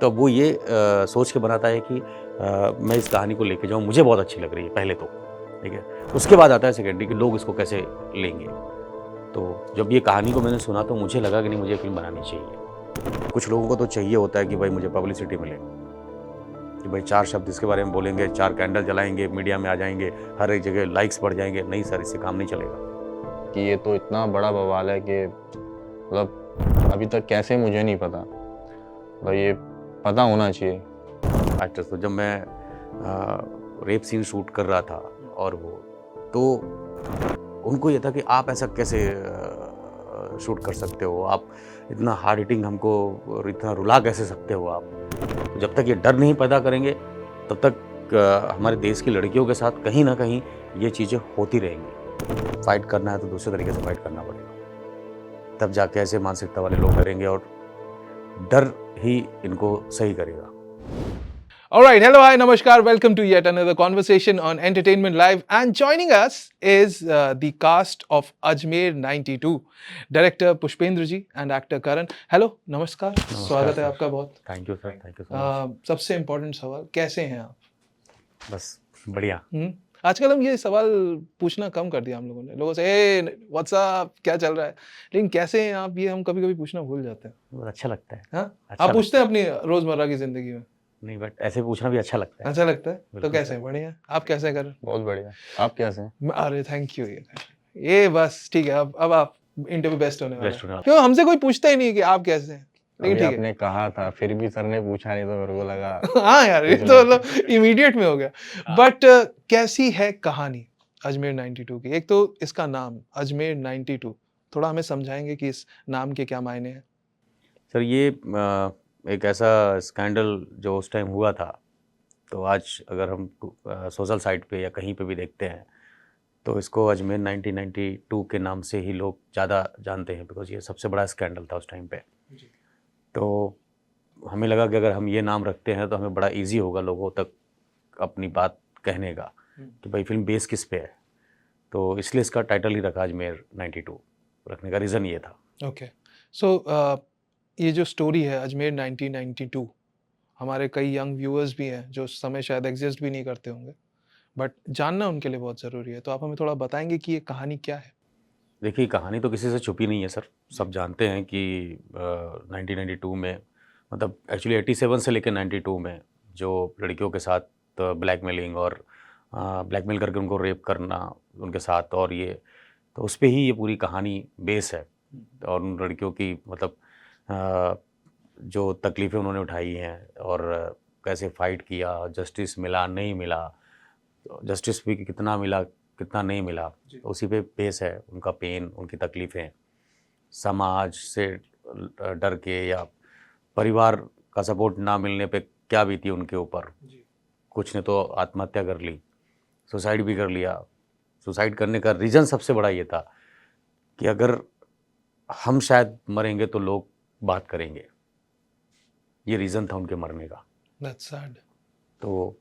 तो अब वो ये सोच के बनाता है कि मैं इस कहानी को लेके जाऊँ, मुझे बहुत अच्छी लग रही है पहले तो, ठीक है? उसके बाद आता है सेकेंडरी कि लोग इसको कैसे लेंगे। तो जब ये कहानी को मैंने सुना तो मुझे लगा कि नहीं, मुझे फ़िल्म बनानी चाहिए। कुछ लोगों को तो चाहिए होता है कि भाई मुझे पब्लिसिटी मिले, कि भाई 4 शब्द इसके बारे में बोलेंगे, 4 कैंडल जलाएँगे, मीडिया में आ जाएँगे, हर एक जगह लाइक्स बढ़ जाएँगे। नहीं सर, इससे काम नहीं चलेगा। कि ये तो इतना बड़ा बवाल है कि मतलब अभी तक कैसे मुझे नहीं पता, मतलब ये पता होना चाहिए। एक्टर्स तो जब मैं रेप सीन शूट कर रहा था और वो तो उनको ये था कि आप ऐसा कैसे शूट कर सकते हो, आप इतना हार्ड हिटिंग हमको और इतना रुला कैसे सकते हो आप। तो जब तक ये डर नहीं पैदा करेंगे तब तक हमारे देश की लड़कियों के साथ कहीं ना कहीं ये चीज़ें होती रहेंगी। फाइट करना है तो दूसरे तरीके से फाइट करना पड़ेगा, तब जाके ऐसे मानसिकता वाले लोग करेंगे और डर ही इनको सही करेगा। All right, hello, hi, namaskar. Welcome to yet another conversation on Entertainment Live. And joining us is the cast of Ajmer 92, director Pushpendra ji and actor Karan. Hello, namaskar. स्वागत है आपका बहुत. Thank you sir, thank you so much. सबसे important सवाल, कैसे हैं आप? बस बढ़िया। आजकल हम ये सवाल पूछना कम कर दिया हम लोगों ने. लोगों से ए व्हाट्सअप क्या चल रहा है, लेकिन कैसे हैं आप ये हम कभी कभी पूछना भूल जाते हैं. बहुत अच्छा लगता है। हाँ, अच्छा आप पूछते हैं अपनी रोजमर्रा की जिंदगी में? नहीं, बट ऐसे पूछना भी अच्छा लगता है। अच्छा लगता है. तो बिल्कुल कैसे हैं? बढ़िया. आप कैसे कर? बहुत बढ़िया। आप कैसे हैं? अरे थैंक यू. ये बस ठीक है. अब आप इंटरव्यू बेस्ट होने वाला बेस्ट होने है. वाला क्यों हमसे कोई पूछता ही नहीं कि आप कैसे हैं, लेकिन अभी ठीक है. आपने कहा था, फिर भी सर ने पूछा नहीं तो मेरे को लगा हाँ यार, ये कुछ तो नहीं। मतलब इमीडिएट में हो गया. बट कैसी है कहानी अजमेर 92 की? एक तो इसका नाम अजमेर 92, थोड़ा हमें समझाएंगे कि इस नाम के क्या मायने हैं? सर ये एक ऐसा स्कैंडल जो उस टाइम हुआ था, तो आज अगर हम सोशल साइट पे या कहीं पे भी देखते हैं तो इसको अजमेर 1992 के नाम से ही लोग ज़्यादा जानते हैं, बिकॉज ये सबसे बड़ा स्कैंडल था उस टाइम पे। तो हमें लगा कि अगर हम ये नाम रखते हैं तो हमें बड़ा इजी होगा लोगों तक अपनी बात कहने का कि भाई फिल्म बेस किस पे है। तो इसलिए इसका टाइटल ही रखा अजमेर 92, रखने का रीज़न ये था। ओके. सो ये जो स्टोरी है अजमेर 1992, हमारे कई यंग व्यूअर्स भी हैं जो उस समय शायद एग्जिस्ट भी नहीं करते होंगे, बट जानना उनके लिए बहुत ज़रूरी है. तो आप हमें थोड़ा बताएंगे कि ये कहानी क्या है? देखिए, कहानी तो किसी से छुपी नहीं है सर, सब जानते हैं कि 1992 में, मतलब एक्चुअली 87 से लेकर 92 में जो लड़कियों के साथ ब्लैकमेलिंग और ब्लैकमेल करके उनको रेप करना उनके साथ, और ये तो उस पे ही ये पूरी कहानी बेस है। और उन लड़कियों की मतलब अ, जो तकलीफ़ें उन्होंने उठाई हैं और कैसे फ़ाइट किया, जस्टिस मिला, नहीं मिला, जस्टिस भी कितना मिला, कितना नहीं मिला, तो उसी पे बेस है उनका पेन, उनकी तकलीफ़ें, समाज से डर के या परिवार का सपोर्ट ना मिलने पे क्या बीती उनके ऊपर। कुछ ने तो आत्महत्या कर ली, सुसाइड भी कर लिया। सुसाइड करने का रीज़न सबसे बड़ा ये था कि अगर हम शायद मरेंगे तो लोग बात करेंगे, ये रीज़न था उनके मरने का। That's sad. तो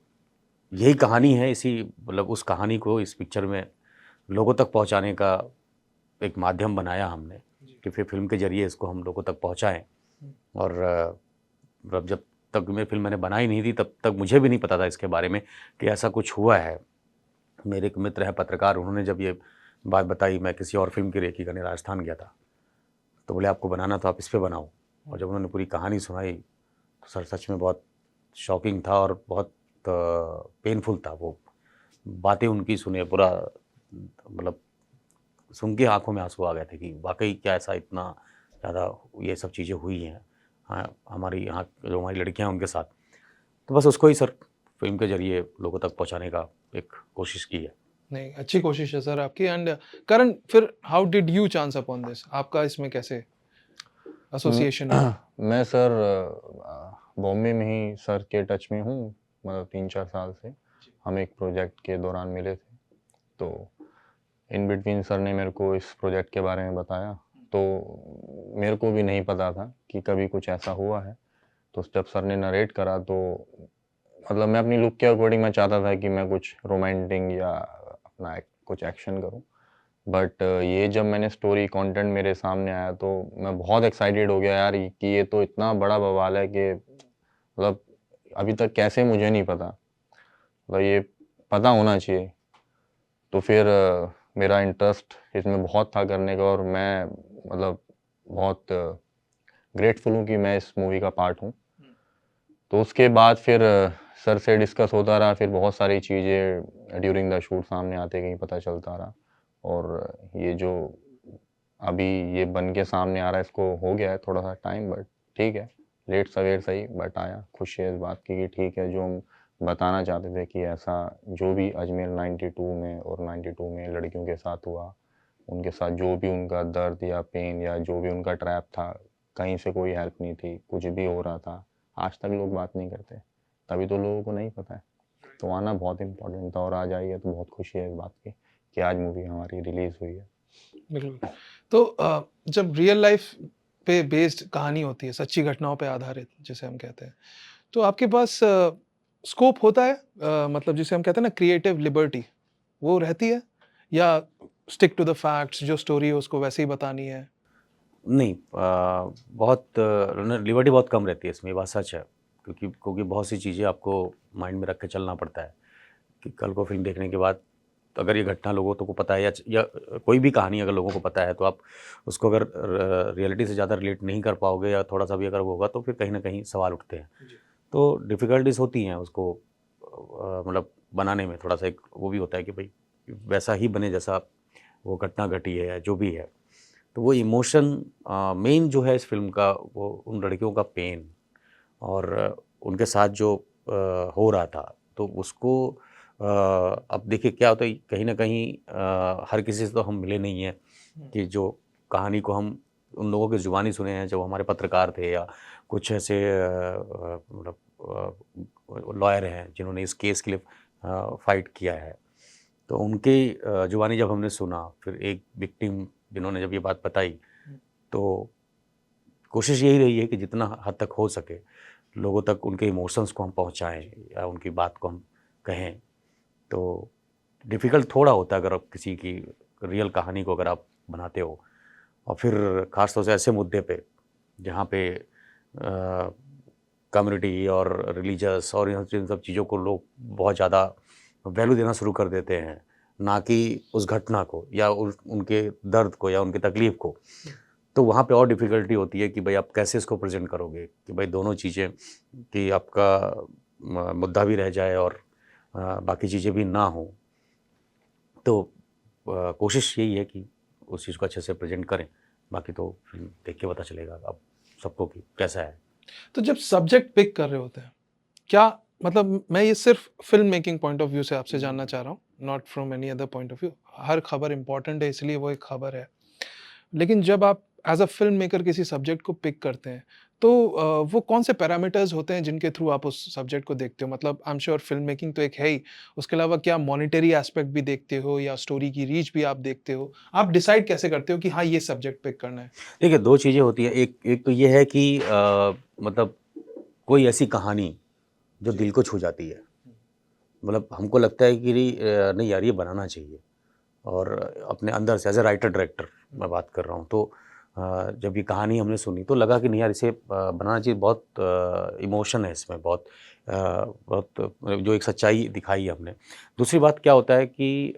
यही कहानी है, इसी मतलब उस कहानी को इस पिक्चर में लोगों तक पहुंचाने का एक माध्यम बनाया हमने कि फिर फिल्म के ज़रिए इसको हम लोगों तक पहुंचाएं। और मतलब जब तक मैं फिल्म मैंने बनाई नहीं थी तब तक मुझे भी नहीं पता था इसके बारे में कि ऐसा कुछ हुआ है। मेरे एक मित्र हैं पत्रकार, उन्होंने जब ये बात बताई, मैं किसी और फिल्म की रेकी करने राजस्थान गया था, तो बोले आपको बनाना तो आप इस पे बनाओ। और जब उन्होंने पूरी कहानी सुनाई तो सर सच में बहुत शॉकिंग था और बहुत पेनफुल था। वो बातें उनकी सुने पूरा, मतलब सुन के आंखों में आंसू आ गए थे कि वाकई क्या ऐसा इतना ज़्यादा ये सब चीज़ें हुई हैं, हाँ, हमारी यहाँ जो हमारी लड़कियाँ हैं उनके साथ। तो बस उसको ही सर फिल्म के ज़रिए लोगों तक पहुँचाने का एक कोशिश की है। नहीं, अच्छी कोशिश है सर आपकी. एंड करण, फिर how did you chance upon this? आपका इसमें कैसे एसोसिएशन हुआ? मैं सर बॉम्बे में ही सर के टच में हूँ, मतलब 3-4 साल से। हम एक प्रोजेक्ट के दौरान मिले थे, तो इन बिटवीन सर ने मेरे को इस प्रोजेक्ट के बारे में बताया। तो मेरे को भी नहीं पता था कि कभी कुछ ऐसा हुआ है। तो जब सर ने नरेट करा तो मतलब मैं अपनी लुक के अकॉर्डिंग मैं चाहता था कि मैं कुछ रोमांटिक या अपना कुछ एक्शन करूं, बट ये जब मैंने स्टोरी कंटेंट मेरे सामने आया तो मैं बहुत एक्साइटेड हो गया यार कि ये तो इतना बड़ा बवाल है कि मतलब अभी तक कैसे मुझे नहीं पता, मतलब ये पता होना चाहिए। तो फिर मेरा इंटरेस्ट इसमें बहुत था करने का, और मैं मतलब बहुत ग्रेटफुल हूँ कि मैं इस मूवी का पार्ट हूँ। तो उसके बाद फिर सर से डिस्कस होता रहा, फिर बहुत सारी चीज़ें ड्यूरिंग द शूट सामने आते गई, पता चलता रहा। और ये जो अभी ये बन के सामने आ रहा है, इसको हो गया है थोड़ा सा टाइम, बट ठीक है, लेट सवेर सही, बट आया। खुशी है इस बात की कि ठीक है, जो हम बताना चाहते थे कि ऐसा जो भी अजमेर 92 में और 92 में लड़कियों के साथ हुआ, उनके साथ जो भी उनका दर्द या पेन या जो भी उनका ट्रैप था, कहीं से कोई हेल्प नहीं थी, कुछ भी हो रहा था, आज तक लोग बात नहीं करते, तभी तो लोगों को नहीं पता है। तो आना बहुत इम्पोर्टेंट था, और आज आई है तो बहुत खुशी है इस बात की कि आज मूवी हमारी रिलीज़ हुई है। बिल्कुल। तो जब रियल लाइफ पे बेस्ड कहानी होती है, सच्ची घटनाओं पे आधारित जिसे हम कहते हैं, तो आपके पास स्कोप होता है, मतलब जिसे हम कहते हैं ना क्रिएटिव लिबर्टी, वो रहती है, या स्टिक टू द फैक्ट्स, जो स्टोरी है उसको वैसे ही बतानी है? नहीं, बहुत लिबर्टी बहुत कम रहती है इसमें, ये बात सच है। क्योंकि बहुत सी चीज़ें आपको माइंड में रख के चलना पड़ता है कि कल को फिल्म देखने के बाद अगर ये घटना लोगों को पता है, या कोई भी कहानी अगर लोगों को पता है, तो आप उसको अगर रियलिटी से ज़्यादा रिलेट नहीं कर पाओगे, या थोड़ा सा भी अगर वो होगा, तो फिर कहीं ना कहीं सवाल उठते हैं। तो डिफ़िकल्टीज होती हैं उसको मतलब बनाने में। थोड़ा सा एक वो भी होता है कि भाई वैसा ही बने जैसा वो घटना घटी है या जो भी है। तो वो इमोशन मेन जो है इस फ़िल्म का, वो उन लड़कियों का पेन और उनके साथ जो हो रहा था, तो उसको अब देखिए क्या होता है, कहीं न कहीं हर किसी से तो हम मिले नहीं हैं कि जो कहानी को हम उन लोगों की ज़ुबानी सुने हैं, जो हमारे पत्रकार थे या कुछ ऐसे मतलब लॉयर हैं जिन्होंने इस केस के लिए फ़ाइट किया है। तो उनकी ज़ुबानी जब हमने सुना, फिर एक विक्टिम जिन्होंने जब ये बात बताई, तो कोशिश यही रही है कि जितना हद तक हो सके लोगों तक उनके इमोशंस को हम पहुंचाएं या उनकी बात को हम कहें। तो डिफ़िकल्ट थोड़ा होता है अगर आप किसी की रियल कहानी को अगर आप बनाते हो, और फिर ख़ास तौर से ऐसे मुद्दे पे जहाँ पे कम्युनिटी और रिलीजियस और इन सब चीज़ों को लोग बहुत ज़्यादा वैल्यू देना शुरू कर देते हैं, ना कि उस घटना को या उनके दर्द को या उनकी तकलीफ़ को। तो वहाँ पे और डिफ़िकल्टी होती है कि भाई आप कैसे इसको प्रेज़ेंट करोगे कि भाई दोनों चीज़ें, कि आपका मुद्दा भी रह जाए और बाकी चीज़ें भी ना हों। तो कोशिश यही है कि उस चीज़ को अच्छे से प्रेज़ेंट करें, बाकी तो फ़िल्म देख के पता चलेगा अब सबको कि कैसा है। तो जब सब्जेक्ट पिक कर रहे होते हैं, क्या मतलब मैं ये सिर्फ film making point of view से आपसे जानना चाह रहा हूँ, not from any other point of view. हर खबर इम्पोर्टेंट है, इसलिए वो एक खबर है। लेकिन जब आप एज़ अ फ़िल्म मेकर किसी सब्जेक्ट को पिक करते हैं, तो वो कौन से पैरामीटर्स होते हैं जिनके थ्रू आप उस सब्जेक्ट को देखते हो? मतलब I am sure film making तो एक है ही, उसके अलावा क्या मॉनेटरी एस्पेक्ट भी देखते हो या स्टोरी की रीच भी आप देखते हो? आप डिसाइड कैसे करते हो कि हाँ, ये सब्जेक्ट पिक करना है? देखिए 2 चीज़ें होती हैं, एक एक तो ये है कि मतलब कोई ऐसी कहानी जो दिल को छू जाती है। मतलब हमको लगता है कि नहीं यार ये बनाना चाहिए, और अपने अंदर से एज ए राइटर डायरेक्टर मैं बात कर रहा हूँ। तो जब ये कहानी हमने सुनी तो लगा कि नहीं यार इसे बनाना चाहिए। बहुत इमोशन है इसमें, बहुत जो एक सच्चाई दिखाई है हमने। दूसरी बात क्या होता है कि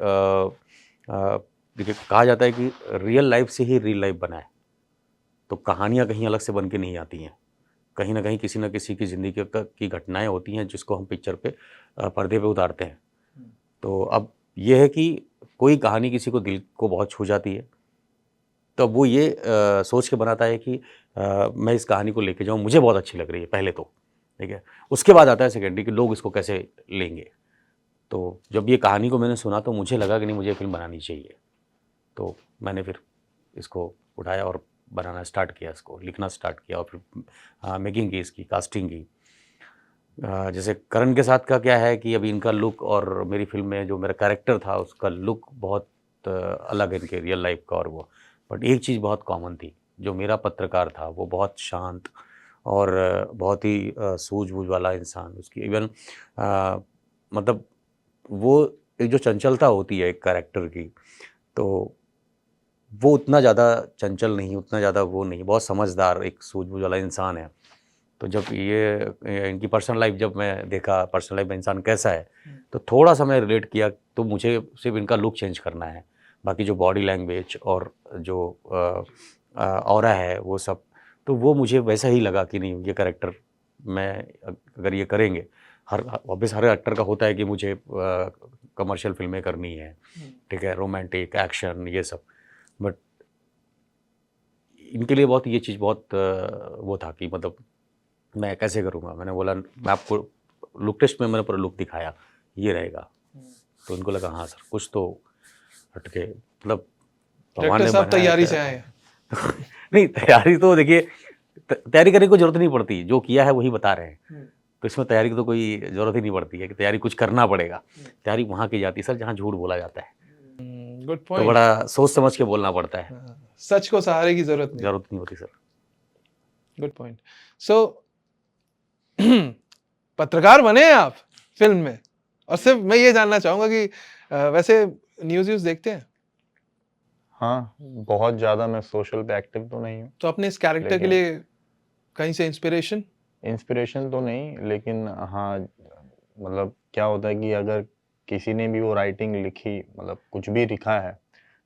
देखिए कहा जाता है कि रियल लाइफ से ही रियल लाइफ बना है। तो कहानियाँ कहीं अलग से बन के नहीं आती हैं, कहीं न कहीं किसी न किसी की ज़िंदगी की घटनाएँ होती हैं जिसको हम पिक्चर पे पर्दे पे उतारते हैं। तो अब ये है कि कोई कहानी किसी को दिल को बहुत छू जाती है, तो अब वो ये सोच के बनाता है कि मैं इस कहानी को लेके जाऊँ, मुझे बहुत अच्छी लग रही है पहले तो, ठीक है? उसके बाद आता है सेकेंडरी कि लोग इसको कैसे लेंगे। तो जब ये कहानी को मैंने सुना तो मुझे लगा कि नहीं मुझे फ़िल्म बनानी चाहिए। तो मैंने फिर इसको उठाया और बनाना स्टार्ट किया, इसको लिखना स्टार्ट किया, और फिर मेकिंग की, इसकी कास्टिंग की। जैसे करण के साथ का क्या है कि अभी इनका लुक और मेरी फ़िल्म में जो मेरा कैरेक्टर था उसका लुक बहुत अलग है इनके रियल लाइफ़ का और वो। बट एक चीज़ बहुत कॉमन थी, जो मेरा पत्रकार था वो बहुत शांत और बहुत ही सूझबूझ वाला इंसान। उसकी इवन मतलब वो एक जो चंचलता होती है एक कैरेक्टर की, तो वो उतना ज़्यादा चंचल नहीं, उतना ज़्यादा वो नहीं, बहुत समझदार एक सूझबूझ वाला इंसान है। तो जब ये इनकी पर्सनल लाइफ जब मैं देखा, पर्सनल लाइफ में इंसान कैसा है, तो थोड़ा सा मैं रिलेट किया। तो मुझे सिर्फ इनका लुक चेंज करना है, बाकी जो बॉडी लैंग्वेज और जो ऑरा है वो सब, तो वो मुझे वैसा ही लगा कि नहीं ये कैरेक्टर मैं अगर ये करेंगे, हर ऑब्वियस हर एक्टर का होता है कि मुझे कमर्शियल फिल्में करनी है, ठीक है, रोमांटिक एक्शन ये सब, बट इनके लिए बहुत ये चीज़ बहुत वो था कि मतलब मैं कैसे करूँगा। मैंने बोला मैं आपको लुक टेस्ट में मैंने पूरा लुक दिखाया, ये रहेगा। तो उनको लगा हाँ सर कुछ तो हटके, मतलब भगवान डायरेक्टर ने साहब बनाया तैयारी है। से आए हैं। नहीं तैयारी तो देखिए तैयारी करने की जरूरत नहीं पड़ती, जो किया है वही बता रहे हैं। तो इसमें तैयारी की तो कोई ज़रूरत ही नहीं पड़ती है कि तैयारी कुछ करना पड़ेगा। तैयारी वहाँ की जाती है सर जहाँ झूठ बोला जाता है, गुड तो पॉइंट। बड़ा सोच समझ के बोलना पड़ता है, सच को सहारे की जरूरत नहीं। ज़रूरत नहीं होती सर। Good point. सो पत्रकार बने हैं आप फिल्म में, और सिर्फ मैं ये जानना चाहूंगा कि वैसे न्यूज़ देखते हैं? हाँ, बहुत ज़्यादा मैं सोशल पे एक्टिव तो नहीं हूँ। तो अपने इस कैरेक्टर के लेकिन- लिए कहीं से इंस्पिरेशन? इंस्पिरेशन तो नहीं, लेकिन हाँ मतलब क्या होता है कि अगर किसी ने भी वो राइटिंग लिखी, मतलब कुछ भी लिखा है,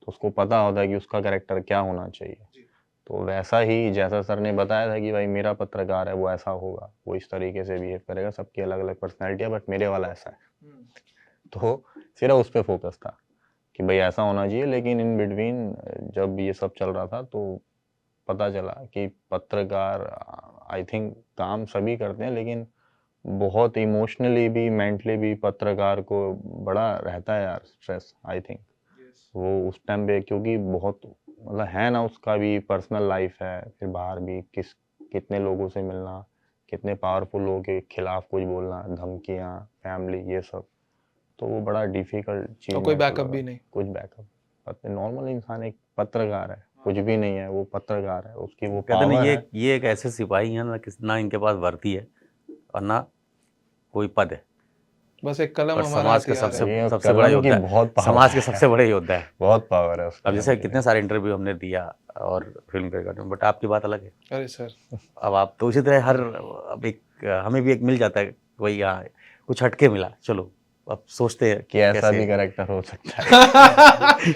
तो उसको पता होता है कि उसका कैरेक्टर क्या होना चाहिए। तो वैसा ही जैसा सर ने बताया था कि भाई मेरा पत्रकार है वो ऐसा होगा, वो इस तरीके से बिहेव करेगा, सबकी अलग अलग पर्सनैलिटी है, बट मेरे वाला ऐसा है। तो सिर्फ उस पर फोकस था कि भाई ऐसा होना चाहिए। लेकिन इन बिटवीन जब ये सब चल रहा था तो पता चला कि पत्रकार आई थिंक काम सभी करते हैं, लेकिन बहुत इमोशनली भी मेंटली भी पत्रकार को बड़ा रहता है यार स्ट्रेस, आई थिंक। वो उस टाइम पे क्योंकि बहुत मतलब है ना, उसका भी पर्सनल लाइफ है, फिर बाहर भी कितने लोगों से मिलना, कितने पावरफुल लोगों के खिलाफ कुछ बोलना, धमकियाँ, फैमिली, ये सब, तो वो बड़ा डिफिकल्ट चीज़। और कोई मेरे को बैकअप लगा। भी नहीं? कुछ बैकअप, नॉर्मल इंसान एक पत्रकार है, कुछ भी नहीं है, वो पत्रकार है, उसकी वो कहते नहीं पावर है। ये एक ऐसे सिपाही हैं ना इनके पास वर्दी है और ना कोई पद है, बस एक कलम और हमारा समाज के हथियार है। ये सबसे बड़ा कलम की योद्धा बहुत है, पावर समाज के है। सबसे बड़े योद्धा है। बहुत पावर है उसका। अब जैसे कितने सारे इंटरव्यू हमने दिया और फिल्म के रिगार्डिंग, बट आपकी बात अलग है। अरे सर, अब आप तो उसी तरह हर अब एक हमें भी एक मिल जाता है वही, यहाँ कुछ हटके मिला, चलो अब सोचते हैं कि ऐसा कैसे। भी कैरेक्टर हो सकता है।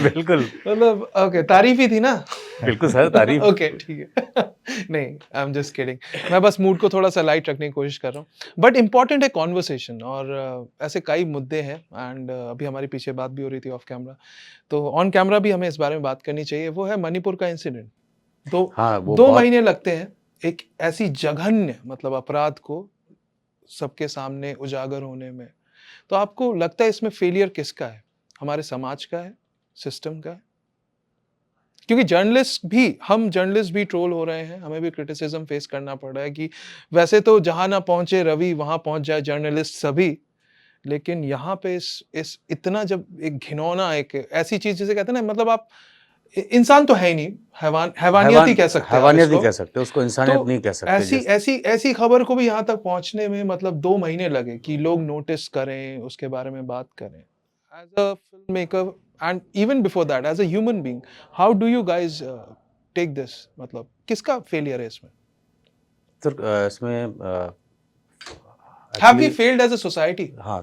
बिल्कुल मतलब ओके, तारीफ ही थी ना? बिल्कुल सर, तारीफ। ओके ठीक है। नहीं, आई एम जस्ट किडिंग। मैं बस मूड को थोड़ा सा लाइट रखने की कोशिश कर रहा हूँ, बट इम्पॉर्टेंट है कॉन्वर्सेशन, और ऐसे कई मुद्दे हैं, एंड अभी हमारी पीछे बात भी हो रही थी ऑफ कैमरा, तो ऑन कैमरा भी हमें इस बारे में बात करनी चाहिए। वो है मणिपुर का इंसिडेंट। तो हाँ वो 2 बहुत महीने लगते हैं एक ऐसी जघन्य मतलब अपराध को सबके सामने उजागर होने में। तो आपको लगता है इसमें फेलियर किसका है? हमारे समाज का है, सिस्टम का है? क्योंकि हम जर्नलिस्ट भी ट्रोल हो रहे हैं, हमें भी क्रिटिसिज्म फेस करना पड़ रहा है कि वैसे तो जहां ना पहुंचे रवि वहां पहुंच जाए जर्नलिस्ट सभी, लेकिन यहाँ पे इस इतना जब एक घिनौना, एक ऐसी चीज जिसे कहते हैं ना, मतलब आप इंसान तो है ही नहीं, हैवानियत ही कह सकते हैं आप हैवानियत ही इसको। कह सकते हैं उसको, इंसानियत तो नहीं कह सकते। ऐसी ऐसी ऐसी खबर को भी यहाँ तक पहुंचने में मतलब 2 महीने लगे कि लोग नोटिस करें, उसके बारे में बात करें। As a film maker and even before that as a human being, how do you guys take this? मतलब किसका फेलियर है इसमें? सर इसमें have we actually- failed as a society? हाँ,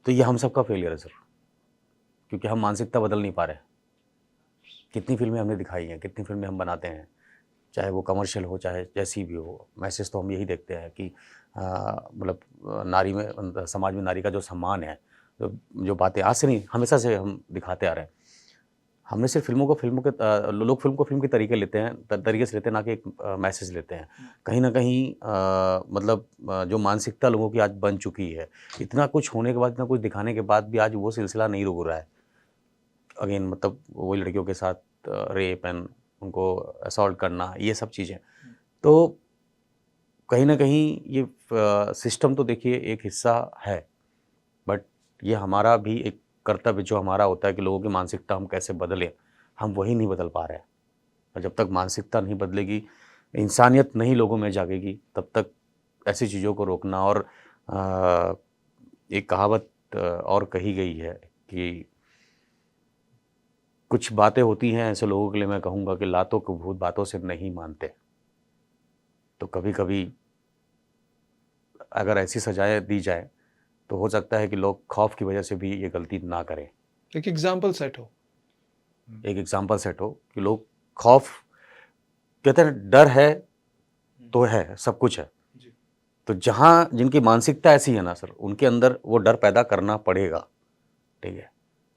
तो ये हम सबका फेलियर है सर, क्योंकि हम मानसिकता बदल नहीं पा रहे। कितनी फिल्में हमने दिखाई हैं, कितनी फिल्में हम बनाते हैं, चाहे वो कमर्शियल हो चाहे जैसी भी हो, मैसेज तो हम यही देखते हैं कि मतलब नारी में, समाज में नारी का जो सम्मान है, जो बातें आज से नहीं हमेशा से हम दिखाते आ रहे हैं। हमने सिर्फ लोग फिल्म को फिल्म के तरीके लेते हैं, तरीके से लेते हैं, ना कि एक मैसेज लेते हैं। कहीं ना कहीं मतलब जो मानसिकता लोगों की आज बन चुकी है, इतना कुछ होने के बाद, इतना कुछ दिखाने के बाद भी आज वो सिलसिला नहीं रुक रहा है। अगेन मतलब वही लड़कियों के साथ रेप एंड उनको असॉल्ट करना, ये सब चीज़ें, तो कहीं ना कहीं ये सिस्टम तो देखिए एक हिस्सा है, बट ये हमारा भी एक कर्तव्य जो हमारा होता है कि लोगों की मानसिकता हम कैसे बदलें, हम वही नहीं बदल पा रहे हैं। और जब तक मानसिकता नहीं बदलेगी, इंसानियत नहीं लोगों में जागेगी, तब तक ऐसी चीज़ों को रोकना। और एक कहावत और कही गई है कि कुछ बातें होती हैं ऐसे लोगों के लिए, मैं कहूँगा कि लातों को भूत बातों से नहीं मानते। तो कभी कभी अगर ऐसी सजाएं दी जाए तो हो सकता है कि लोग खौफ की वजह से भी ये गलती ना करें। एक एग्जाम्पल सेट हो। एक एग्जाम्पल सेट हो कि लोग खौफ, कहते हैं डर है तो है, सब कुछ है, तो जहाँ जिनकी मानसिकता ऐसी है ना सर, उनके अंदर वो डर पैदा करना पड़ेगा। ठीक है,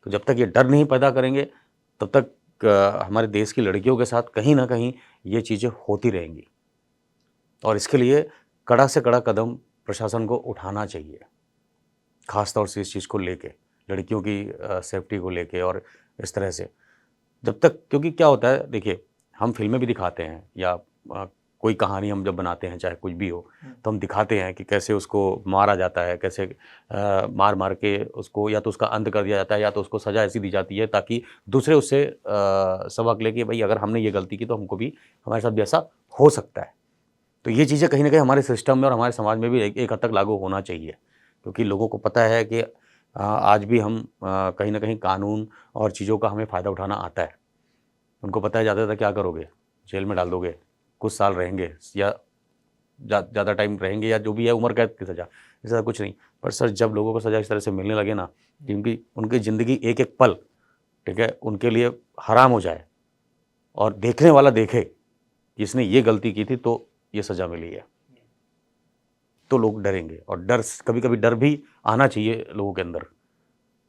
तो जब तक ये डर नहीं पैदा करेंगे तब तक हमारे देश की लड़कियों के साथ कहीं ना कहीं ये चीज़ें होती रहेंगी, और इसके लिए कड़ा से कड़ा कदम प्रशासन को उठाना चाहिए, ख़ास तौर से इस चीज़ को लेके, लड़कियों की सेफ्टी को लेके। और इस तरह से जब तक, क्योंकि क्या होता है देखिए, हम फिल्में भी दिखाते हैं या कोई कहानी हम जब बनाते हैं, चाहे कुछ भी हो, तो हम दिखाते हैं कि कैसे उसको मारा जाता है, कैसे मार मार के उसको या तो उसका अंत कर दिया जाता है या तो उसको सज़ा ऐसी दी जाती है ताकि दूसरे उससे सबक ले कि भाई अगर हमने ये गलती की तो हमको भी, हमारे साथ भी ऐसा हो सकता है। तो ये चीज़ें कहीं ना कहीं हमारे सिस्टम में और हमारे समाज में भी एक हद तक लागू होना चाहिए, क्योंकि लोगों को पता है कि आज भी हम कहीं ना कहीं कानून और चीज़ों का हमें फ़ायदा उठाना आता है। उनको पता है ज़्यादातर क्या करोगे, जेल में डाल दोगे, कुछ साल रहेंगे या ज़्यादा टाइम रहेंगे या जो भी है उम्र कैद की सज़ा, ऐसा कुछ नहीं। पर सर जब लोगों को सज़ा इस तरह से मिलने लगे ना, क्योंकि उनकी ज़िंदगी एक एक पल, ठीक है, उनके लिए हराम हो जाए और देखने वाला देखे कि इसने ये गलती की थी तो ये सज़ा मिली है, तो लोग डरेंगे। और डर, कभी कभी डर भी आना चाहिए लोगों के अंदर,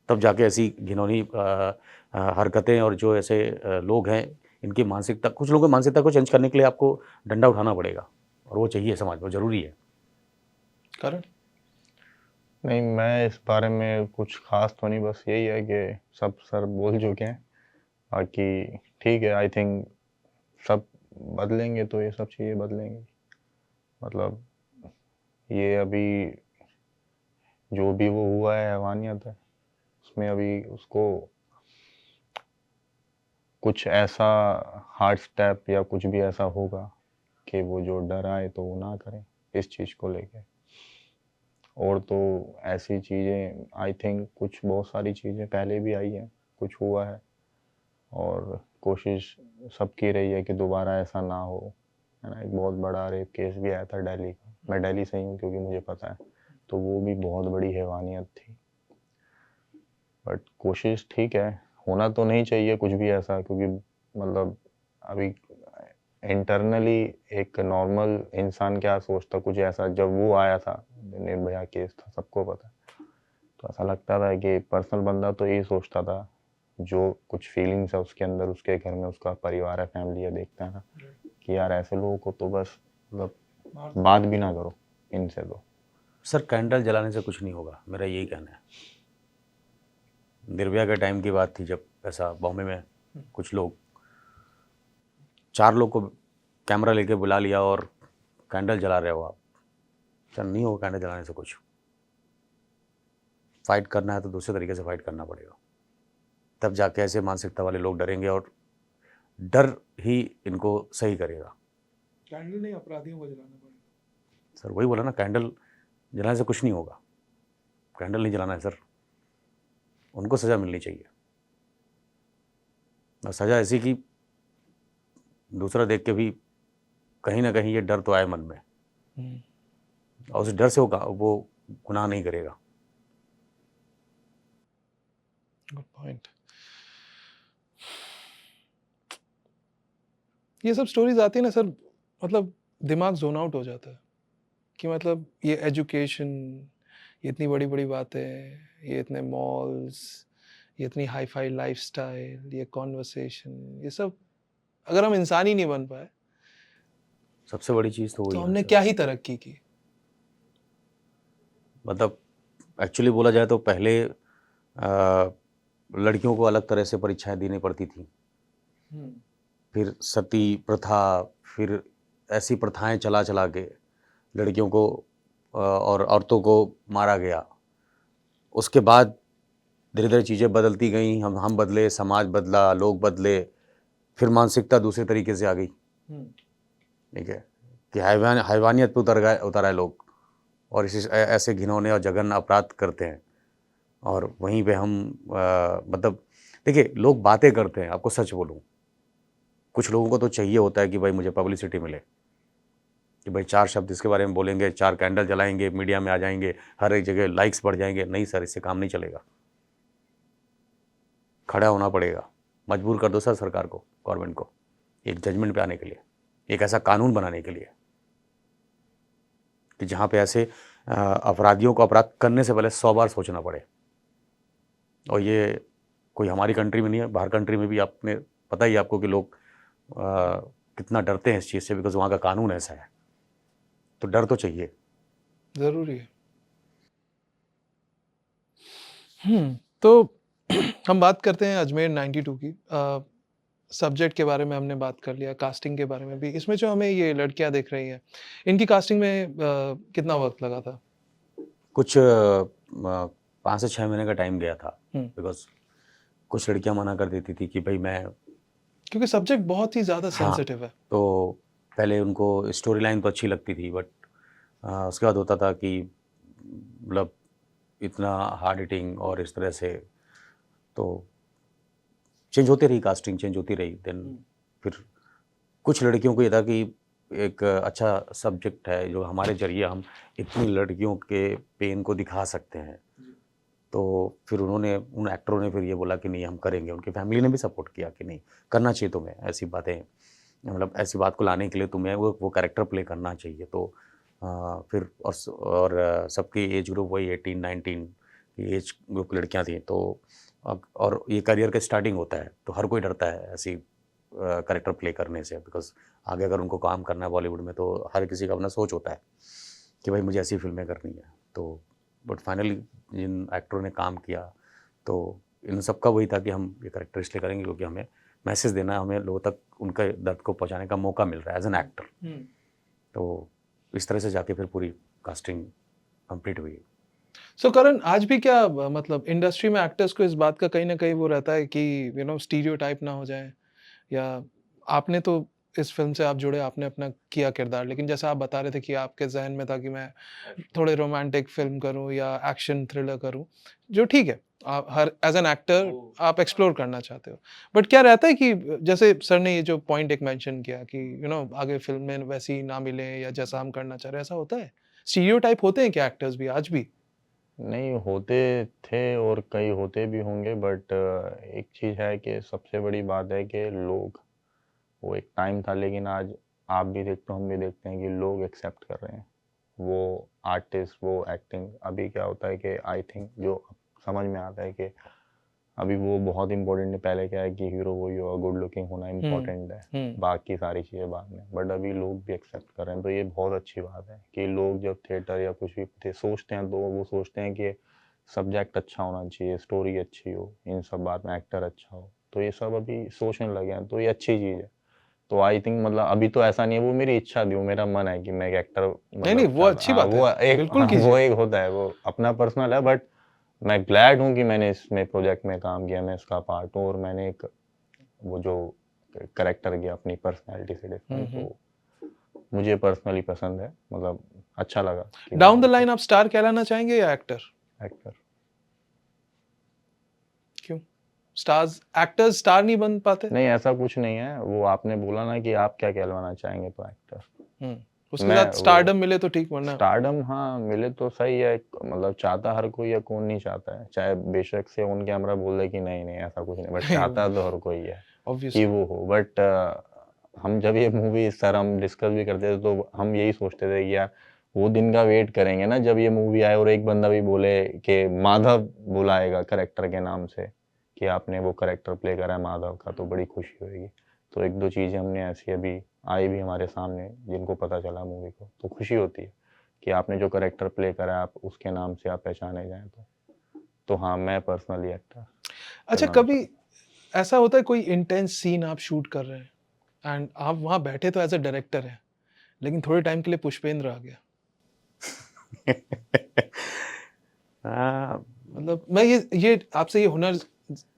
तब जाके ऐसी घिनौनी हरकतें और जो ऐसे लोग हैं, इनकी मानसिकता, कुछ लोगों की मानसिकता को चेंज करने के लिए आपको डंडा उठाना पड़ेगा, और वो चाहिए समाज में, ज़रूरी है। करण? नहीं, मैं इस बारे में कुछ खास तो नहीं, बस यही है कि सब सर बोल चुके हैं। बाकी ठीक है, आई थिंक सब बदलेंगे तो ये सब चीज़ें बदलेंगी। मतलब ये अभी जो भी वो हुआ है हैवानियत है, उसमें अभी उसको कुछ ऐसा हार्ड स्टेप या कुछ भी ऐसा होगा कि वो जो डर आए तो वो ना करें इस चीज़ को लेके। और तो ऐसी चीज़ें आई थिंक कुछ बहुत सारी चीज़ें पहले भी आई हैं, कुछ हुआ है, और कोशिश सबकी रही है कि दोबारा ऐसा ना हो, है ना। एक बहुत बड़ा रेप केस भी आया था दिल्ली का, मैं दिल्ली से ही हूँ क्योंकि मुझे पता है, तो वो भी बहुत बड़ी हैवानियत थी। बट कोशिश ठीक है, होना तो नहीं चाहिए कुछ भी ऐसा, क्योंकि मतलब अभी इंटरनली एक नॉर्मल इंसान क्या सोचता, कुछ ऐसा जब वो आया था, निर्भया केस था, सबको पता है, तो ऐसा लगता था कि पर्सनल बंदा तो यही सोचता था, जो कुछ फीलिंग्स है उसके अंदर, उसके घर में उसका परिवार है, फैमिली है, देखता है ना कि यार ऐसे लोगों को तो बस मतलब बात भी ना करो इनसे। तो सर कैंडल जलाने से कुछ नहीं होगा, मेरा यही कहना है। निर्भया के टाइम की बात थी जब ऐसा बॉम्बे में कुछ लोग, 4 लोग को कैमरा लेके बुला लिया और कैंडल जला रहे हो आप। सर नहीं होगा कैंडल जलाने से कुछ। फाइट करना है तो दूसरे तरीके से फाइट करना पड़ेगा, तब जाके ऐसे मानसिकता वाले लोग डरेंगे, और डर ही इनको सही करेगा। कैंडल नहीं, अपराधियों को जलाना पड़ेगा। सर वही बोला ना, कैंडल जलाने से कुछ नहीं होगा, कैंडल नहीं जलाना है सर, उनको सज़ा मिलनी चाहिए। और सज़ा ऐसी कि दूसरा देख के भी कहीं ना कहीं ये डर तो आए मन में, और उस डर से वो गुनाह नहीं करेगा। Good point. ये सब स्टोरीज आती है ना सर, मतलब दिमाग जोन आउट हो जाता है कि मतलब ये एजुकेशन, ये इतनी बड़ी बड़ी बातें, ये इतने मॉल्स, ये इतनी हाई फाई लाइफस्टाइल, ये कॉन्वर्सेशन, ये सब अगर हम इंसान ही नहीं बन पाए सबसे बड़ी चीज़ तो वही तो है हमने सर। क्या ही तरक्की की। मतलब एक्चुअली बोला जाए तो पहले लड़कियों को अलग तरह से परीक्षाएं देनी पड़ती थी, फिर सती प्रथा, फिर ऐसी प्रथाएं चला चला के लड़कियों को और औरतों को मारा गया। उसके बाद धीरे धीरे चीज़ें बदलती गई, हम बदले, समाज बदला, लोग बदले, फिर मानसिकता दूसरे तरीके से आ गई। ठीक है, कि हैवानियत पे उतर आए लोग, और इसी ऐसे घिनौने और जघन्य अपराध करते हैं। और वहीं पे हम मतलब देखिए, लोग बातें करते हैं, आपको सच बोलूं, कुछ लोगों को तो चाहिए होता है कि भाई मुझे पब्लिसिटी मिले, कि भाई 4 शब्द इसके बारे में बोलेंगे, 4 कैंडल जलाएंगे, मीडिया में आ जाएंगे, हर एक जगह लाइक्स बढ़ जाएंगे। नहीं सर, इससे काम नहीं चलेगा। खड़ा होना पड़ेगा, मजबूर कर दो सर सरकार को, गवर्नमेंट को, एक जजमेंट पे आने के लिए, एक ऐसा कानून बनाने के लिए कि जहाँ पे ऐसे अपराधियों को अपराध करने से पहले 100 बार सोचना पड़े। और ये कोई हमारी कंट्री में नहीं है, बाहर कंट्री में भी आपने पता ही आपको कि लोग कितना डरते हैं इस चीज़ से, बिकॉज वहाँ का कानून ऐसा है। तो डर तो चाहिए। ज़रूरी है। तो हम बात करते हैं अजमेर 92 की। सब्जेक्ट के बारे में हमने बात कर लिया, कास्टिंग के बारे में भी। इसमें जो हमें ये लड़कियां दिख रही हैं, इनकी कास्टिंग में कितना वक्त लगा था? कुछ 5 से 6 महीने का टाइम गया था, बिकॉज कुछ लड़कियां मना कर देती थी कि भाई मैं, क्योंकि सब्जेक्ट बहुत ही ज़्यादा हाँ, सेंसिटिव है। तो पहले उनको स्टोरी लाइन तो अच्छी लगती थी, बट उसके बाद होता था कि मतलब इतना हार्ड हिटिंग और इस तरह से, तो चेंज होती रही, कास्टिंग चेंज होती रही। देन फिर कुछ लड़कियों को ये था कि एक अच्छा सब्जेक्ट है जो हमारे जरिए हम इतनी लड़कियों के पेन को दिखा सकते हैं। तो फिर उन्होंने, उन एक्टरों ने फिर ये बोला कि नहीं हम करेंगे। उनकी फैमिली ने भी सपोर्ट किया कि नहीं करना चाहिए तुम्हें, ऐसी बातें, मतलब ऐसी बात को लाने के लिए तुम्हें वो कैरेक्टर प्ले करना चाहिए। तो फिर और सबकी एज ग्रुप वही 18-19 की एज ग्रुप लड़कियां थी। तो और ये करियर का स्टार्टिंग होता है, तो हर कोई डरता है ऐसी कैरेक्टर प्ले करने से, बिकॉज आगे अगर उनको काम करना है बॉलीवुड में तो हर किसी का अपना सोच होता है कि भाई मुझे ऐसी फिल्में करनी है। तो बट फाइनली जिन एक्टरों ने काम किया, तो इन सब का वही था कि हम ये कैरेक्टर इसलिए करेंगे क्योंकि हमें मैसेज देना है, हमें लोगों तक उनके दर्द को पहुंचाने का मौका मिल रहा है एज एन एक्टर। तो इस तरह से जाके फिर पूरी कास्टिंग कंप्लीट हुई। सो करण, आज भी क्या मतलब इंडस्ट्री में एक्टर्स को इस बात का कहीं ना कहीं वो रहता है कि स्टीरियोटाइप ना हो जाए? या आपने तो इस फिल्म से आप जुड़े, आपने अपना किया किरदार, लेकिन जैसा आप बता रहे थे कि आपके जहन में था कि मैं थोड़े रोमांटिक फिल्म करूं या एक्शन थ्रिलर करूं, जो ठीक है, आप हर एज एन एक्टर आप एक्सप्लोर करना चाहते हो। बट क्या रहता है कि जैसे सर ने ये जो पॉइंट एक मेंशन किया कि आगे फिल्म में वैसी ना मिले या जैसा हम करना चाह रहे हैं, ऐसा होता है? स्टीरियोटाइप होते हैं क्या एक्टर्स भी आज भी? नहीं होते थे और कई होते भी होंगे, बट एक चीज़ है कि सबसे बड़ी बात है कि लोग, वो एक टाइम था लेकिन आज आप भी देखते हो हम भी देखते हैं कि लोग एक्सेप्ट कर रहे हैं वो आर्टिस्ट, वो एक्टिंग। अभी क्या होता है कि आई थिंक जो समझ में आता है कि अभी वो बहुत इंपॉर्टेंट है। पहले क्या है कि हीरो वही होगा, गुड लुकिंग होना इम्पोर्टेंट है, बाकी सारी चीज़ें बाद में। बट अभी लोग भी एक्सेप्ट कर रहे हैं, तो ये बहुत अच्छी बात है कि लोग जब थिएटर या कुछ भी सोचते हैं तो वो सोचते हैं कि सब्जेक्ट अच्छा होना चाहिए, स्टोरी अच्छी हो, इन सब बात में एक्टर अच्छा हो। तो ये सब अभी सोचने लगे हैं, तो ये अच्छी चीज़ है। तो आई थिंक मतलब अभी तो ऐसा नहीं है, वो मेरी इच्छा थी, वो मेरा मन है कि मैं एक एक्टर नहीं, वो अच्छी बात है, वो एक बिल्कुल कीजिए। वो एक होता है, वो अपना पर्सनल है। बट मैं ग्लैड हूँ कि मैंने इसमें प्रोजेक्ट में काम किया, मैं इसका पार्ट हूँ और मैंने एक वो जो करेक्टर किया अपनी पर्सनैलिटी से डिफरेंट, तो मुझे पर्सनली पसंद है, मतलब अच्छा लगा। डाउन द लाइन आप स्टार कहलाना चाहेंगे या एक्टर? एक्टर। क्यों? एक्टर्स स्टार नहीं बन पाते? नहीं, ऐसा कुछ नहीं है। वो आपने बोला ना कि आप क्या कहलवाना चाहेंगे, तो एक्टर। उसके साथ स्टारडम मिले तो ठीक, वरना स्टारडम हाँ मिले तो सही है, मतलब चाहता हर कोई है, कौन नहीं चाहता है। चाहे बेशक से ऑन कैमरा बोल दे कि नहीं नहीं ऐसा कुछ नहीं, बट चाहता तो हर कोई है कि वो हो। बट हम जब ये मूवी सर हम डिस्कस भी करते थे तो हम यही सोचते थे कि यार वो दिन का वेट करेंगे ना जब ये मूवी आए और एक बंदा भी बोले कि माधव बुलाएगा करेक्टर के नाम से, कि आपने वो करेक्टर प्ले करा है माधव का, तो बड़ी खुशी होगी। तो एक दो चीज़ें हमने ऐसी अभी आई भी हमारे सामने जिनको पता चला मूवी को, तो खुशी होती है कि आपने जो करेक्टर प्ले करा आप उसके नाम से आप पहचाने जाएं। तो हाँ, मैं पर्सनली एक्टर। अच्छा, कभी ऐसा होता है कोई इंटेंस सीन आप शूट कर रहे हैं एंड आप वहां बैठे तो एज अ डायरेक्टर हैं, लेकिन थोड़े टाइम के लिए पुष्पेंद्र आ गया? मतलब मैं ये आपसे ये हुनर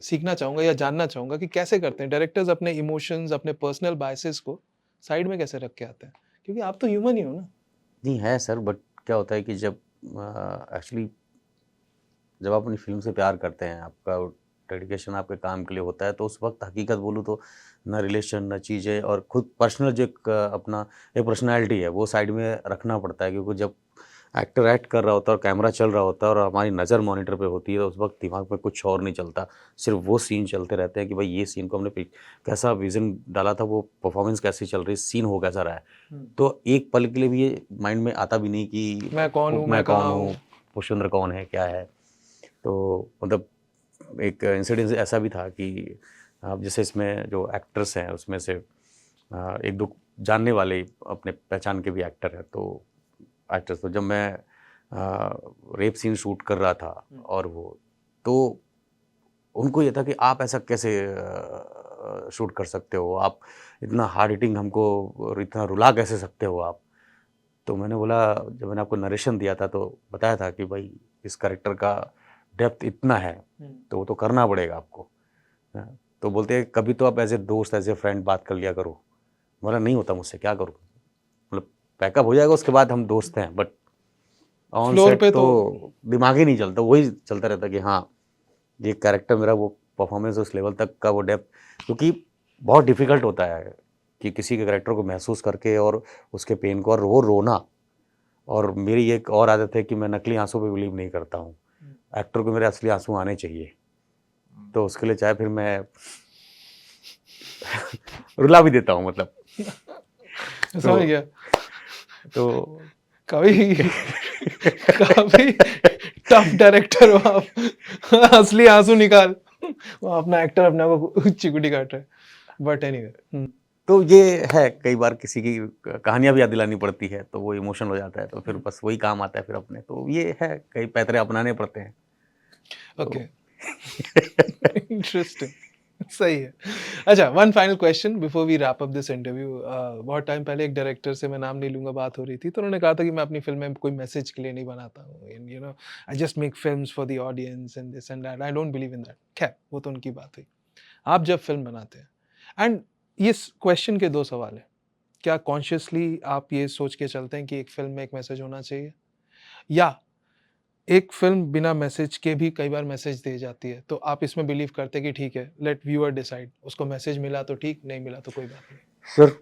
सीखना चाहूंगा या जानना चाहूंगा कि कैसे करते हैं डायरेक्टर्स अपने इमोशंस, अपने पर्सनल बायसेस को साइड में कैसे रख के आते हैं, क्योंकि आप तो ह्यूमन ही हो ना। नहीं है सर, बट क्या होता है कि जब एक्चुअली जब आप अपनी फिल्म से प्यार करते हैं, आपका डेडिकेशन आपके काम के लिए होता है, तो उस वक्त हकीकत बोलूँ तो ना रिलेशन, ना चीज़ें, और खुद पर्सनल जो एक अपना एक पर्सनैलिटी है वो साइड में रखना पड़ता है, क्योंकि जब एक्टर एक्ट कर रहा होता है और कैमरा चल रहा होता है और हमारी नज़र मॉनिटर पे होती है, तो उस वक्त दिमाग में कुछ और नहीं चलता, सिर्फ वो सीन चलते रहते हैं कि भाई ये सीन को हमने कैसा विज़न डाला था, वो परफॉर्मेंस कैसी चल रही है, सीन हो कैसा रहा है। तो एक पल के लिए भी ये माइंड में आता भी नहीं कि मैं कौन हूँ, मैं मैं कौन कहाँ हूँ, हूँ। पुष्पेंद्र कौन है, क्या है। तो मतलब एक इंसिडेंस ऐसा भी था कि अब जैसे इसमें जो एक्टर्स हैं उसमें से एक दो जानने वाले अपने पहचान के भी एक्टर हैं, तो एक्टर्स, तो जब मैं रेप सीन शूट कर रहा था और वो, तो उनको ये था कि आप ऐसा कैसे शूट कर सकते हो, आप इतना हार्ड हिटिंग हमको और इतना रुला कैसे सकते हो आप। तो मैंने बोला, जब मैंने आपको नरेशन दिया था तो बताया था कि भाई इस कैरेक्टर का डेप्थ इतना है, तो वो तो करना पड़ेगा आपको। हाँ, तो बोलते हैं कभी तो आप एज ए दोस्त, एज ए फ्रेंड बात कर लिया करो। बोला नहीं होता मुझसे, क्या करूँ, मतलब पैकअप हो जाएगा उसके बाद हम दोस्त हैं, बट ऑन फ्लोर सेट पे तो दिमाग ही नहीं चलता, वही चलता रहता कि हाँ ये कैरेक्टर मेरा, वो परफॉर्मेंस उस लेवल तक का वो डेप्थ, क्योंकि बहुत डिफिकल्ट होता है कि किसी के कैरेक्टर को महसूस करके और उसके पेन को और वो रोना। और मेरी एक और आदत है कि मैं नकली आंसू पे बिलीव नहीं करता हूँ, एक्टर को मेरे असली आंसू आने चाहिए, तो उसके लिए चाहे फिर मैं रुला भी देता हूँ, मतलब समझ गया। तो कभी काफी टफ डायरेक्टर हो आप, असली आंसू निकाल, वो अपना एक्टर अपने आप को चिकुटी काट रहा है, बट एनीवे। तो ये है, कई बार किसी की कहानियां भी याद दिलानी पड़ती है तो वो इमोशनल हो जाता है, तो फिर बस वही काम आता है फिर अपने, तो ये है, कई पैतरे अपनाने पड़ते हैं। ओके, इंटरेस्टिंग, सही है। अच्छा, one final question before we wrap up this interview. बहुत टाइम पहले एक डायरेक्टर से, मैं नाम नहीं लूंगा, बात हो रही थी, तो उन्होंने कहा था कि मैं अपनी फिल्म में कोई मैसेज के लिए नहीं बनाता हूँ, and you know I just make films for the audience and this and that, I don't believe in that. खैर, वो तो उनकी बात हुई। आप जब फिल्म बनाते हैं, एंड इस क्वेश्चन के दो सवाल हैं, क्या कॉन्शियसली आप ये सोच के चलते हैं कि एक फिल्म में एक मैसेज होना चाहिए, या एक फिल्म बिना मैसेज के भी कई बार मैसेज दे जाती है, तो आप इसमें बिलीव करते हैं कि ठीक है, लेट व्यूअर डिसाइड, उसको मैसेज मिला तो ठीक, नहीं मिला तो कोई बात नहीं। सर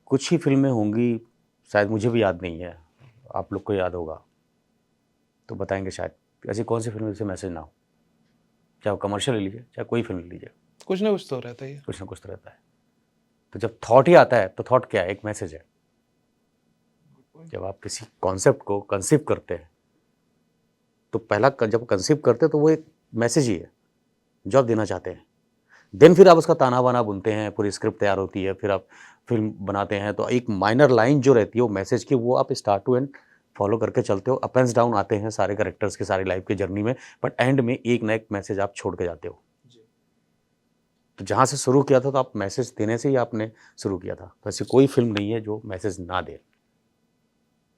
कुछ ही फिल्में होंगी, शायद मुझे भी याद नहीं है, आप लोग को याद होगा तो बताएंगे शायद, ऐसी कौन सी फिल्म जिससे मैसेज ना हो, चाहे वो कमर्शियल ले लीजिए, चाहे कोई फिल्म ले लीजिए, कुछ ना कुछ तो रहता ही है। कुछ ना कुछ तो रहता है। तो जब थॉट ही आता है तो थॉट क्या है, एक मैसेज है। जब आप किसी कॉन्सेप्ट को कंसीव करते हैं तो पहला जब कंसीव करते हैं तो वो एक मैसेज ही है जो आप देना चाहते हैं। देन फिर आप उसका ताना बाना बुनते हैं, पूरी स्क्रिप्ट तैयार होती है, फिर आप फिल्म बनाते हैं, तो एक माइनर लाइन जो रहती है वो मैसेज की, वो आप स्टार्ट टू एंड फॉलो करके चलते हो। अप एंड डाउन आते हैं सारे कैरेक्टर्स के, सारी लाइफ की जर्नी में, बट एंड में एक ना एक मैसेज आप छोड़ के जाते हो। तो जहाँ से शुरू किया था तो आप मैसेज देने से ही आपने शुरू किया था, तो ऐसी कोई फिल्म नहीं है जो मैसेज ना दे।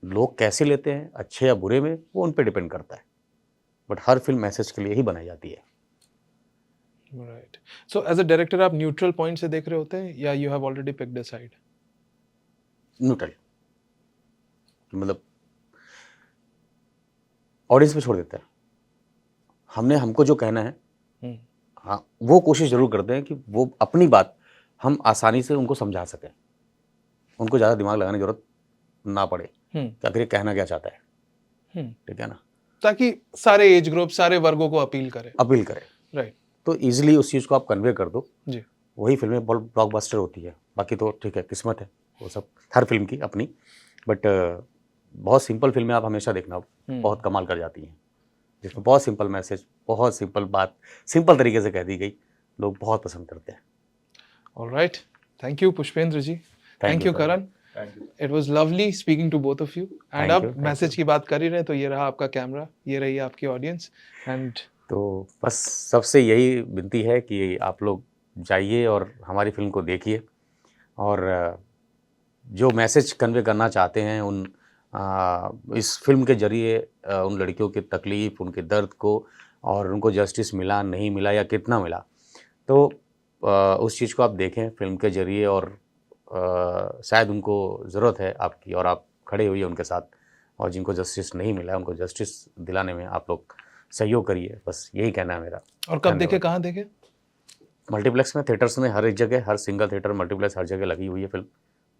लोग कैसे लेते हैं, अच्छे या बुरे में, वो उन पर डिपेंड करता है, बट हर फिल्म मैसेज के लिए ही बनाई जाती है। Right, so as a director आप न्यूट्रल पॉइंट से देख रहे होते हैं, या you have already picked a side? Neutral, मतलब ऑडियंस पे छोड़ देते हैं, हमको जो कहना है, हाँ वो कोशिश जरूर करते हैं कि वो अपनी बात हम आसानी से उनको समझा सकें, उनको ज़्यादा दिमाग लगाने की जरूरत ना पड़े कि आखिर ये कहना क्या चाहता है, ठीक है ना, ताकि सारे एज ग्रुप, सारे वर्गों को अपील करे। राइट, तो इजीली उस चीज़ को आप कन्वे कर दो जी। वही फिल्में ब्लॉकबस्टर होती है। बाकी तो ठीक है, किस्मत है वो सब हर फिल्म की अपनी, बट बहुत सिंपल फिल्में आप हमेशा देखना, बहुत कमाल कर जाती हैं, जिसमें बहुत सिंपल मैसेज, बहुत सिंपल बात, सिंपल तरीके से कह दी गई, लोग बहुत पसंद करते हैं। Alright, thank you Pushpendra ji, thank you Karan, it was lovely speaking to both of you. And अब मैसेज की बात कर ही रहे, तो ये रहा आपका कैमरा, ये रही आपकी ऑडियंस, एंड तो बस सबसे यही विनती है कि आप लोग जाइए और हमारी फिल्म को देखिए, और जो मैसेज कन्वे करना चाहते हैं उन इस फिल्म के जरिए उन लड़कियों की तकलीफ़, उनके दर्द को, और उनको जस्टिस मिला नहीं मिला या कितना मिला, तो उस चीज़ को आप देखें फिल्म के जरिए, और शायद उनको ज़रूरत है आपकी, और आप खड़े हुई उनके साथ, और जिनको जस्टिस नहीं मिला उनको जस्टिस दिलाने में आप लोग सहयोग करिए, बस यही कहना है मेरा। और कब देखे, कहाँ देखे? मल्टीप्लेक्स में, थिएटर्स में, हर एक जगह, हर सिंगल थिएटर, मल्टीप्लेक्स हर जगह लगी हुई है फिल्म।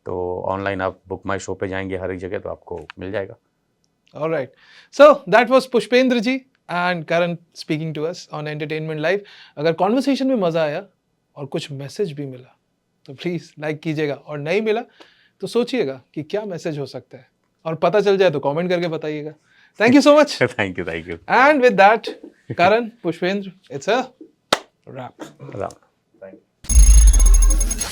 तो ऑनलाइन आप बुक माई शो पे जाएंगे हर एक जगह तो आपको मिल जाएगा। All right. So that was Pushpendra ji and Karan speaking to us on Entertainment Live. अगर कॉन्वर्सेशन में मज़ा आया और कुछ मैसेज भी मिला तो प्लीज़ लाइक कीजिएगा, और नहीं मिला तो सोचिएगा कि क्या मैसेज हो सकता है, और पता चल जाए तो कमेंट करके बताइएगा। Thank you so much. Thank you, thank you. And with that, Karan, Pushpendra, it's a wrap. Ram. Thank you.